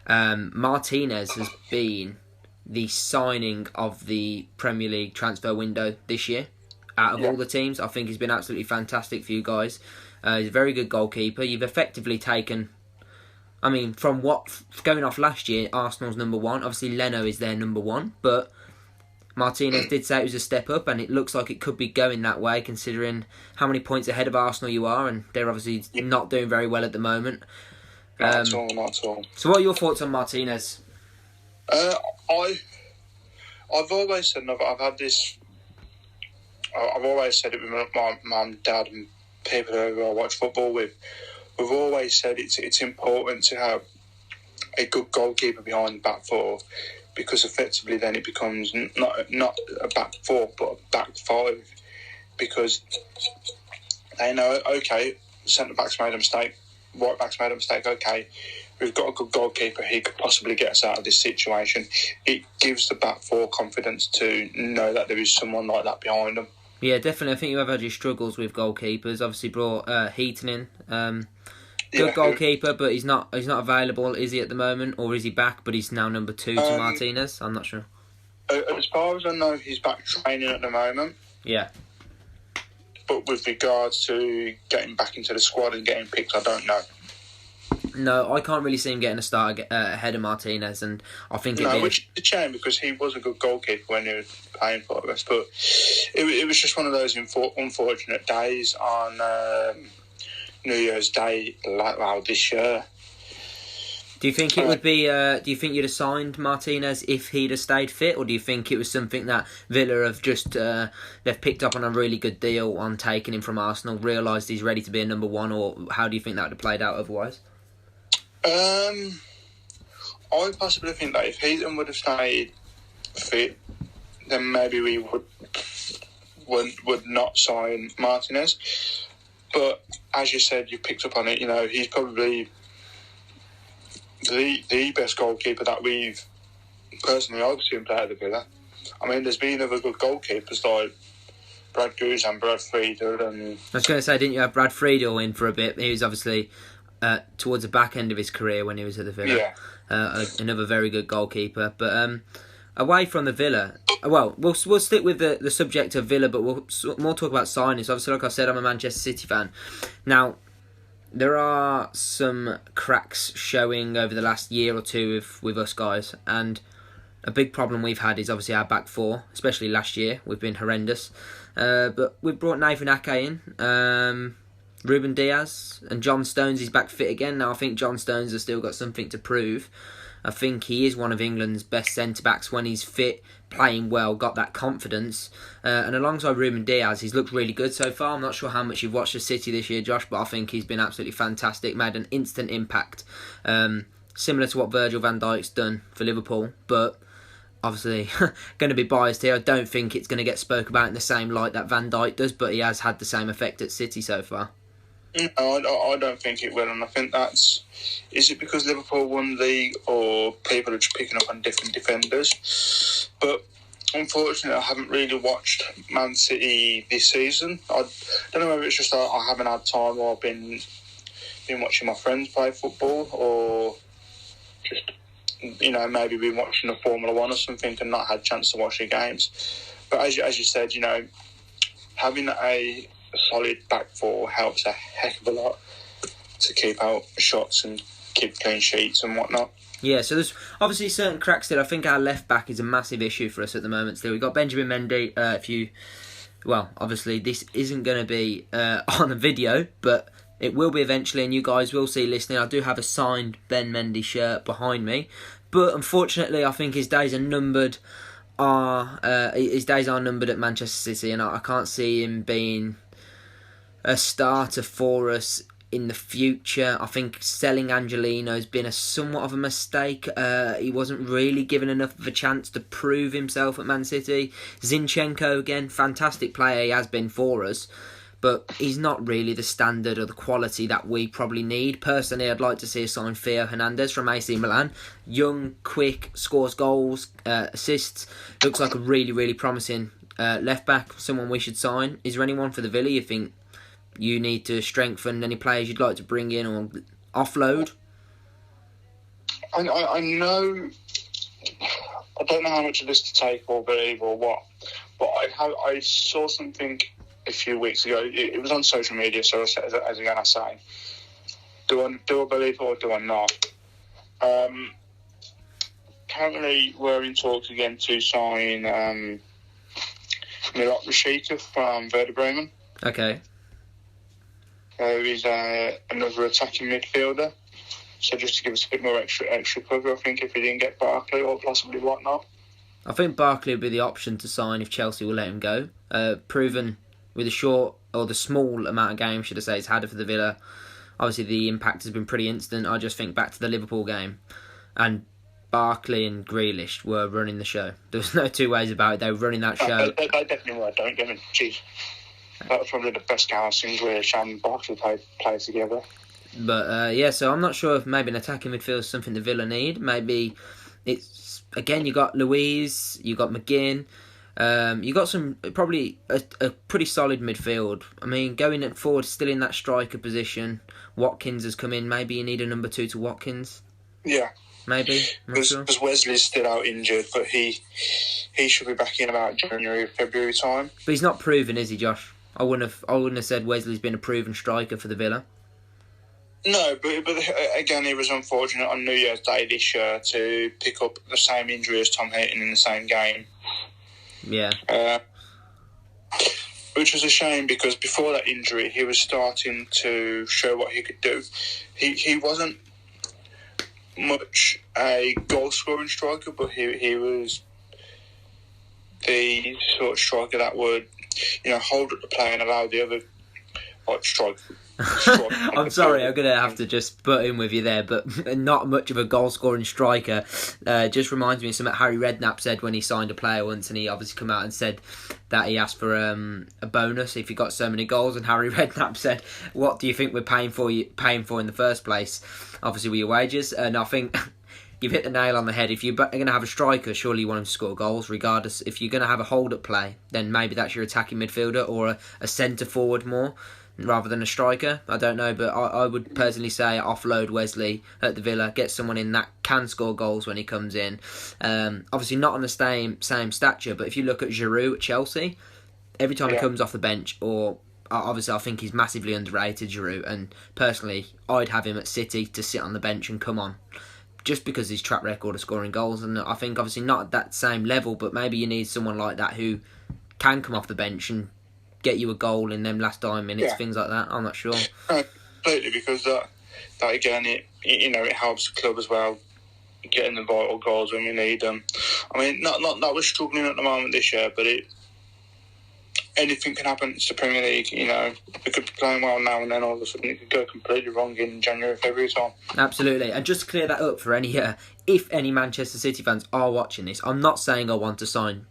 Martinez has been the signing of the Premier League transfer window this year. Out of all the teams, I think he's been absolutely fantastic for you guys. He's a very good goalkeeper. You've effectively taken, I mean, from what going off last year, Arsenal's number 1. Obviously, Leno is their number 1, but Martinez did say it was a step up, and it looks like it could be going that way, considering how many points ahead of Arsenal you are, and they're obviously not doing very well at the moment. Not at all. So what are your thoughts on Martinez? I've always said, and I've had this... I've always said it with my mum, dad, and people who I watch football with. We've always said it's important to have a good goalkeeper behind the back four, because effectively then it becomes not a back four but a back 5, because they know, okay, centre back's made a mistake, right back's made a mistake, okay, we've got a good goalkeeper, he could possibly get us out of this situation. It gives the back 4 confidence to know that there is someone like that behind them. Yeah, definitely. I think you have had your struggles with goalkeepers. Obviously brought Heaton in. Good goalkeeper, but he's not available, is he, at the moment? Or is he back, but he's now number 2 to Martinez? I'm not sure. As far as I know, he's back training at the moment. Yeah. But with regards to getting back into the squad and getting picked, I don't know. No, I can't really see him getting a start ahead of Martinez, and I think which is a shame because he was a good goalkeeper when he was playing for us. But it was just one of those unfortunate days on New Year's Day, this year. Do you think it would be? Do you think you'd have signed Martinez if he'd have stayed fit, or do you think it was something that Villa have just they've picked up on a really good deal on taking him from Arsenal, realised he's ready to be a number 1, or how do you think that would have played out otherwise? I possibly think that if Heaton would have stayed fit, then maybe we would not sign Martinez. But as you said, you picked up on it. You know, he's probably the best goalkeeper that we've I've seen play at the Villa. I mean, there's been other good goalkeepers like Brad Goose and Brad Friedel. And I was going to say, didn't you have Brad Friedel in for a bit? He was obviously towards the back end of his career when he was at the Villa. Yeah. Another very good goalkeeper. But away from the Villa, well, we'll stick with the subject of Villa, but we'll more talk about signings. Obviously, like I said, I'm a Manchester City fan. Now, there are some cracks showing over the last year or two with us guys, and a big problem we've had is obviously our back four, especially last year. We've been horrendous. But we've brought Nathan Ake in, Ruben Diaz, and John Stones is back fit again. Now, I think John Stones has still got something to prove. I think he is one of England's best centre-backs when he's fit, playing well, got that confidence. And alongside Ruben Diaz, he's looked really good so far. I'm not sure how much you've watched the City this year, Josh, but I think he's been absolutely fantastic, made an instant impact. Similar to what Virgil van Dijk's done for Liverpool, but obviously going to be biased here. I don't think it's going to get spoke about in the same light that Van Dijk does, but he has had the same effect at City so far. No, I don't think it will, and I think that's... Is it because Liverpool won the league, or people are just picking up on different defenders? But unfortunately, I haven't really watched Man City this season. I don't know whether it's just I haven't had time, or I've been watching my friends play football, or just, maybe been watching the Formula One or something and not had a chance to watch the games. But as you said, having a solid back four helps a heck of a lot to keep out shots and keep clean sheets and whatnot. Yeah, so there's obviously certain cracks still. I think our left back is a massive issue for us at the moment still. We've got Benjamin Mendy. Obviously this isn't going to be on a video, but it will be eventually, and you guys will see listening. I do have a signed Ben Mendy shirt behind me, but unfortunately I think his days are numbered. His days are numbered at Manchester City, and I can't see him being a starter for us in the future. I think selling Angelino has been somewhat of a mistake. He wasn't really given enough of a chance to prove himself at Man City. Zinchenko, again, fantastic player he has been for us, but he's not really the standard or the quality that we probably need. Personally, I'd like to see us sign Theo Hernandez from AC Milan. Young, quick, scores goals, assists. Looks like a really, really promising left-back, someone we should sign. Is there anyone for the Villa you think you need to strengthen? Any players you'd like to bring in or offload? I know... I don't know how much of this to take or believe or what, but I saw something a few weeks ago. It was on social media, so as again I say, do I believe or do I not? Currently, we're in talks again to sign Milot Rashica from Werder Bremen. Okay. He's another attacking midfielder. So just to give us a bit more extra cover, I think, if he didn't get Barkley or possibly whatnot. I think Barkley would be the option to sign if Chelsea will let him go. Proven with the short, or the small amount of games, should I say, he's had for the Villa. Obviously, the impact has been pretty instant. I just think back to the Liverpool game, and Barkley and Grealish were running the show. There was no two ways about it. They were running that show. They definitely were. Don't get me. Geez, that was probably the best game I've seen Grealish and Barkley play together. But so I'm not sure if maybe an attacking midfield is something the Villa need. Maybe it's, again, you got Louise, you got McGinn, you got some, probably a pretty solid midfield. I mean, going forward, still in that striker position. Watkins has come in. Maybe you need a number 2 to Watkins. Yeah. Maybe. Because Wesley's still out injured, but he should be back in about January, February time. But he's not proven, is he, Josh? I wouldn't have said Wesley's been a proven striker for the Villa. No, but again, it was unfortunate on New Year's Day this year to pick up the same injury as Tom Heaton in the same game. Yeah. Which was a shame, because before that injury, he was starting to show what he could do. He wasn't much a goal-scoring striker, but he was the sort of striker that would, hold up the play and allow the other strike. I'm sorry, I'm going to have to just butt in with you there, but not much of a goal-scoring striker. Just reminds me of something Harry Redknapp said when he signed a player once, and he obviously come out and said that he asked for a bonus if he got so many goals, and Harry Redknapp said, "What do you think we're paying for in the first place? Obviously with your wages." And I think you've hit the nail on the head. If you're going to have a striker, surely you want him to score goals, regardless. If you're going to have a hold-up play, then maybe that's your attacking midfielder or a centre-forward more, rather than a striker. I don't know, but I would personally say offload Wesley at the Villa, get someone in that can score goals when he comes in. Obviously not on the same stature, but if you look at Giroud at Chelsea, every time he comes off the bench, or obviously I think he's massively underrated, Giroud, and personally I'd have him at City to sit on the bench and come on. just because his track record of scoring goals. And I think obviously not at that same level, but maybe you need someone like that who can come off the bench and get you a goal in them last 9 minutes, things like that. I'm not sure. Completely, because that again, it helps the club as well, getting the vital goals when we need them. I mean, not that we're struggling at the moment this year, but anything can happen. It's the Premier League, we could be playing well now and then all of a sudden it could go completely wrong in January, February time. Absolutely. And just to clear that up for if any Manchester City fans are watching this, I'm not saying I want to sign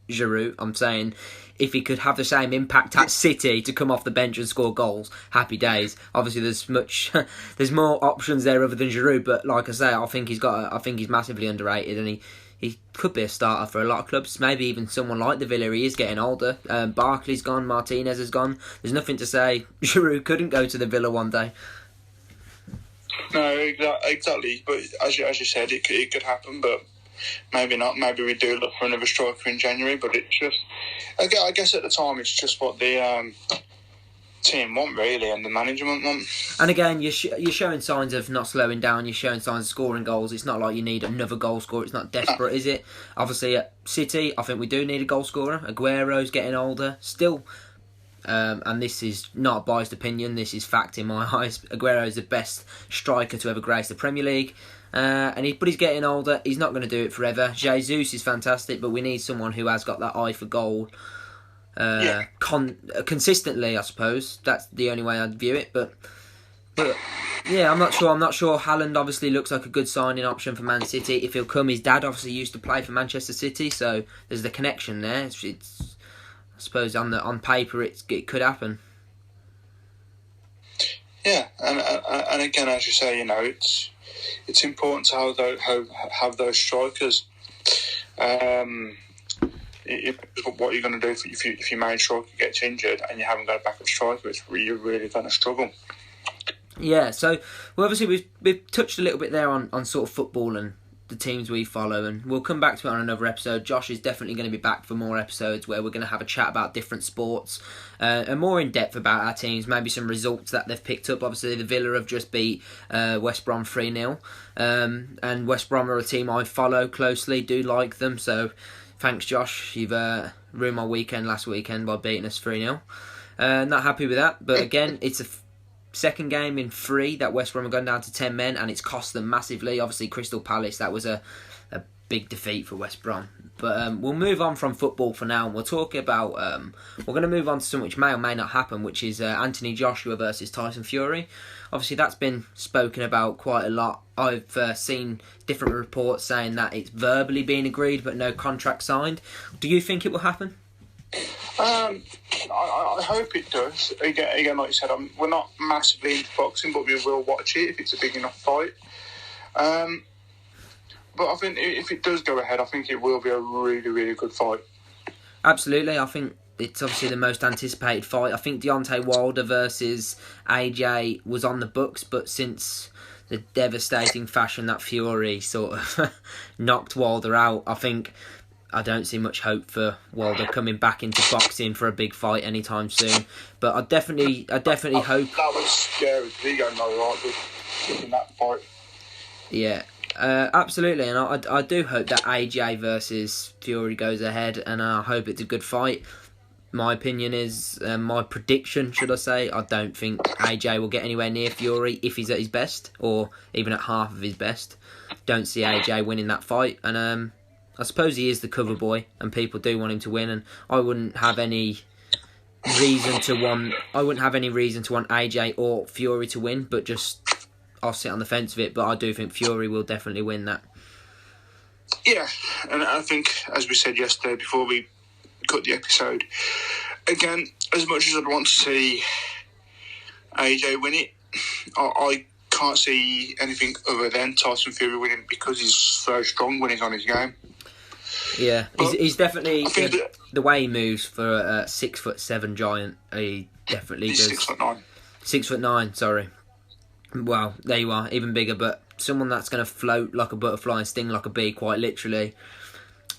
Giroud. I'm saying if he could have the same impact at City to come off the bench and score goals, happy days. Obviously, there's more options there other than Giroud, but like I say, I think he's massively underrated, and he could be a starter for a lot of clubs. Maybe even someone like the Villa. He is getting older. Barkley's gone. Martinez has gone. There's nothing to say Giroud couldn't go to the Villa one day. No, exactly. But as you said, it could happen, but maybe not. Maybe we do look for another striker in January, but it's just, I guess at the time, it's just what the team want, really, and the management want. And again, you're showing signs of not slowing down. You're showing signs of scoring goals. It's not like you need another goal scorer. It's not desperate, is it? Obviously, at City, I think we do need a goal scorer. Aguero's getting older still. And this is not a biased opinion, this is fact in my eyes. Aguero is the best striker to ever grace the Premier League, but he's getting older. He's not going to do it forever. Jesus is fantastic, but we need someone who has got that eye for goal consistently, I suppose. That's the only way I'd view it. But yeah, I'm not sure. Haaland obviously looks like a good signing option for Man City. If he'll come, his dad obviously used to play for Manchester City, so there's the connection there. It's I suppose on paper it could happen. Yeah, and again, as you say, it's important to have those strikers. What you're going to do if your main striker gets injured and you haven't got a backup striker, you're really going to struggle. Yeah, so obviously we've touched a little bit there on sort of football and the teams we follow, and we'll come back to it on another episode. Josh is definitely going to be back for more episodes where we're going to have a chat about different sports and more in depth about our teams, maybe some results that they've picked up. Obviously the Villa have just beat West Brom 3-0, and West Brom are a team I follow closely, do like them, so thanks Josh, you've ruined my weekend last weekend by beating us 3-0. Not happy with that, but again, it's a second game in 3 that West Brom have gone down to 10 men, and it's cost them massively. Obviously Crystal Palace, that was a big defeat for West Brom. But we'll move on from football for now, and we'll talk about we're going to move on to something which may or may not happen, which is Anthony Joshua versus Tyson Fury. Obviously that's been spoken about quite a lot. I've seen different reports saying that it's verbally being agreed but no contract signed. Do you think it will happen? I hope it does. Again, like you said, we're not massively into boxing, but we will watch it if it's a big enough fight. But I think if it does go ahead, I think it will be a really, really good fight. Absolutely. I think it's obviously the most anticipated fight. I think Deontay Wilder versus AJ was on the books, but since the devastating fashion that Fury sort of knocked Wilder out, I don't see much hope for Wilder coming back into boxing for a big fight anytime soon. But I definitely hope. That was scary because he got another right in that fight. Yeah, absolutely, and I do hope that AJ versus Fury goes ahead, and I hope it's a good fight. My opinion is, my prediction, should I say, I don't think AJ will get anywhere near Fury if he's at his best, or even at half of his best. Don't see AJ winning that fight, and I suppose he is the cover boy, and people do want him to win, and I wouldn't have any reason to want AJ or Fury to win, but just I'll sit on the fence of it. But I do think Fury will definitely win that. Yeah, and I think, as we said yesterday before we cut the episode, again, as much as I'd want to see AJ win it, I can't see anything other than Tyson Fury winning because he's so strong when he's on his game. Yeah, he's definitely the way he moves for a 6'7" giant. He definitely does. 6'9". 6'9", sorry. Well, there you are, even bigger. But someone that's going to float like a butterfly and sting like a bee, quite literally.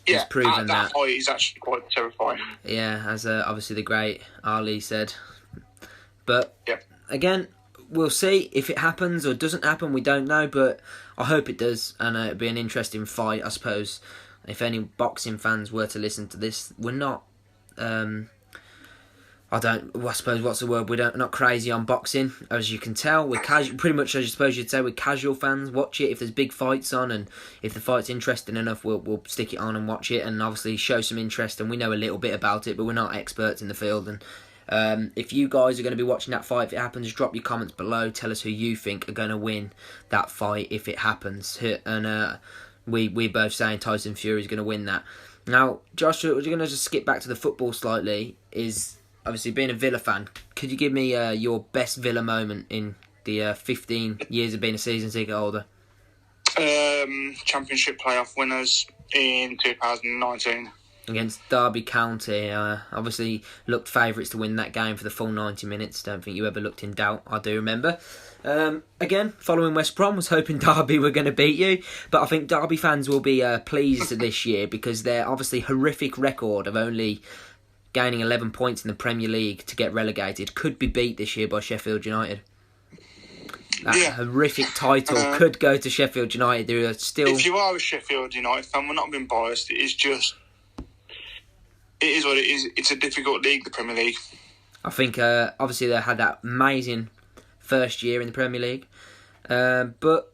Yeah, he's proven that height is actually quite terrifying. Yeah, as obviously the great Ali said. But again, we'll see if it happens or doesn't happen. We don't know, but I hope it does, and it'll be an interesting fight, I suppose. If any boxing fans were to listen to this, we're not. I suppose what's the word? We're not crazy on boxing, as you can tell. We're casual, pretty much, I suppose you'd say, we're casual fans. Watch it if there's big fights on, and if the fight's interesting enough, we'll stick it on and watch it, and obviously show some interest. And we know a little bit about it, but we're not experts in the field. And if you guys are going to be watching that fight, if it happens, drop your comments below. Tell us who you think are going to win that fight if it happens. And we both saying Tyson Fury is going to win that. Now, Josh, we're going to just skip back to the football slightly. Is obviously being a Villa fan, could you give me your best Villa moment in the 15 years of being a season ticket holder? Championship playoff winners in 2019. Against Derby County. Obviously looked favourites to win that game for the full 90 minutes. Don't think you ever looked in doubt, I do remember. Again, following West Brom, was hoping Derby were going to beat you, but I think Derby fans will be pleased this year because their obviously horrific record of only gaining 11 points in the Premier League to get relegated could be beat this year by Sheffield United. That horrific title could go to Sheffield United. Who are still. If you are a Sheffield United fan, we're not being biased. It is what it is. It's a difficult league, the Premier League. I think obviously they had that amazing first year in the Premier League, but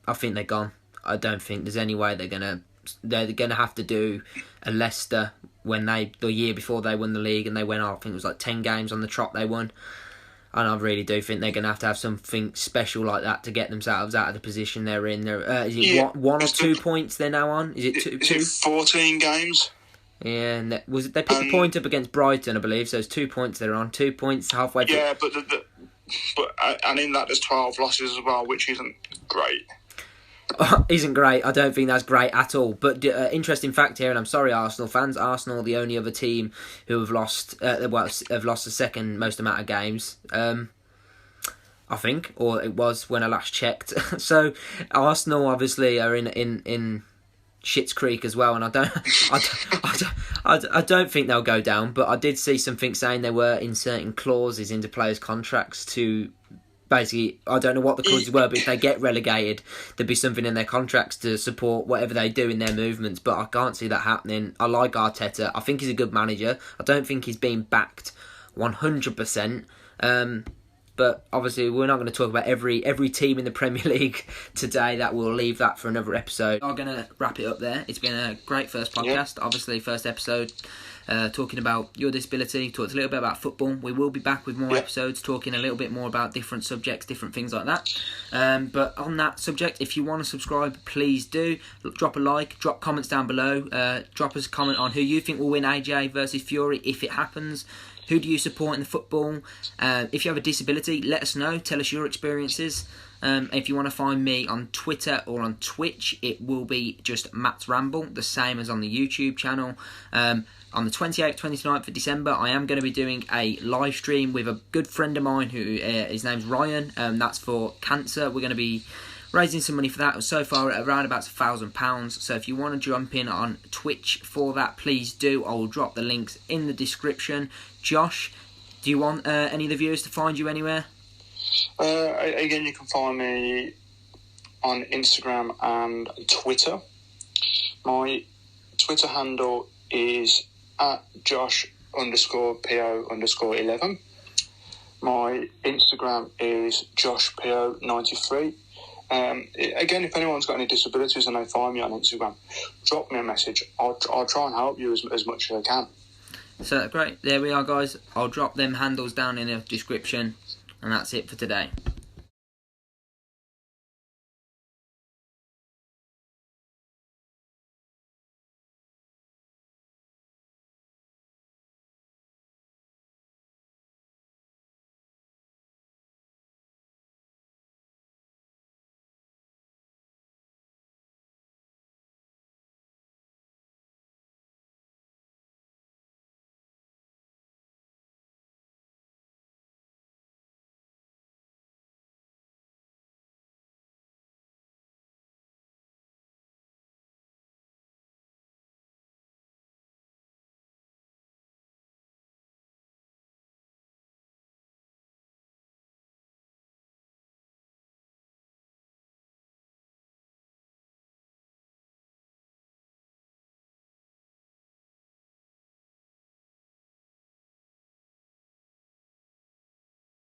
I think they're gone. I don't think there's any way they're gonna have to do a Leicester when the year before they won the league and they went off. I think it was like 10 games on the trot they won. And I really do think they're going to have something special like that to get themselves out of the position they're in. Is it one or 2 points they're now on? Is it two? 14 games. Yeah, and they put the point up against Brighton, I believe. So it's 2 points they're on. 2 points halfway through. Yeah, but in that there's 12 losses as well, which isn't great. Isn't great. I don't think that's great at all. But interesting fact here, and I'm sorry, Arsenal fans. Arsenal are the only other team who have lost. Have lost the second most amount of games. I think, or it was when I last checked. So Arsenal obviously are in Shit's Creek as well, and I don't think they'll go down. But I did see something saying they were inserting clauses into players' contracts to. Basically, I don't know what the clauses were, but if they get relegated, there'd be something in their contracts to support whatever they do in their movements. But I can't see that happening. I like Arteta. I think he's a good manager. I don't think he's being backed 100%. But obviously, we're not going to talk about every team in the Premier League today. That we'll leave that for another episode. I'm going to wrap it up there. It's been a great first podcast. Yeah. Obviously, first episode. Talking about your disability, talked a little bit about football. We will be back with more episodes talking a little bit more about different subjects, different things like that. But on that subject, if you want to subscribe, please do. Drop a like, drop comments down below. Drop us a comment on who you think will win AJ versus Fury if it happens. Who do you support in the football? If you have a disability, let us know. Tell us your experiences. If you want to find me on Twitter or on Twitch, it will be just MattsRamble, the same as on the YouTube channel. On the 28th, 29th of December, I am going to be doing a live stream with a good friend of mine who his name's Ryan. That's for cancer. We're going to be raising some money for that. So far, around about £1,000. So if you want to jump in on Twitch for that, please do. I will drop the links in the description. Josh, do you want any of the viewers to find you anywhere? Again, you can find me on Instagram and Twitter. My Twitter handle is @Josh_PO_11. My Instagram is JoshPO93. Again, if anyone's got any disabilities and they find me on Instagram, drop me a message. I'll try and help you as much as I can. So great, there we are, guys. I'll drop them handles down in the description, and that's it for today.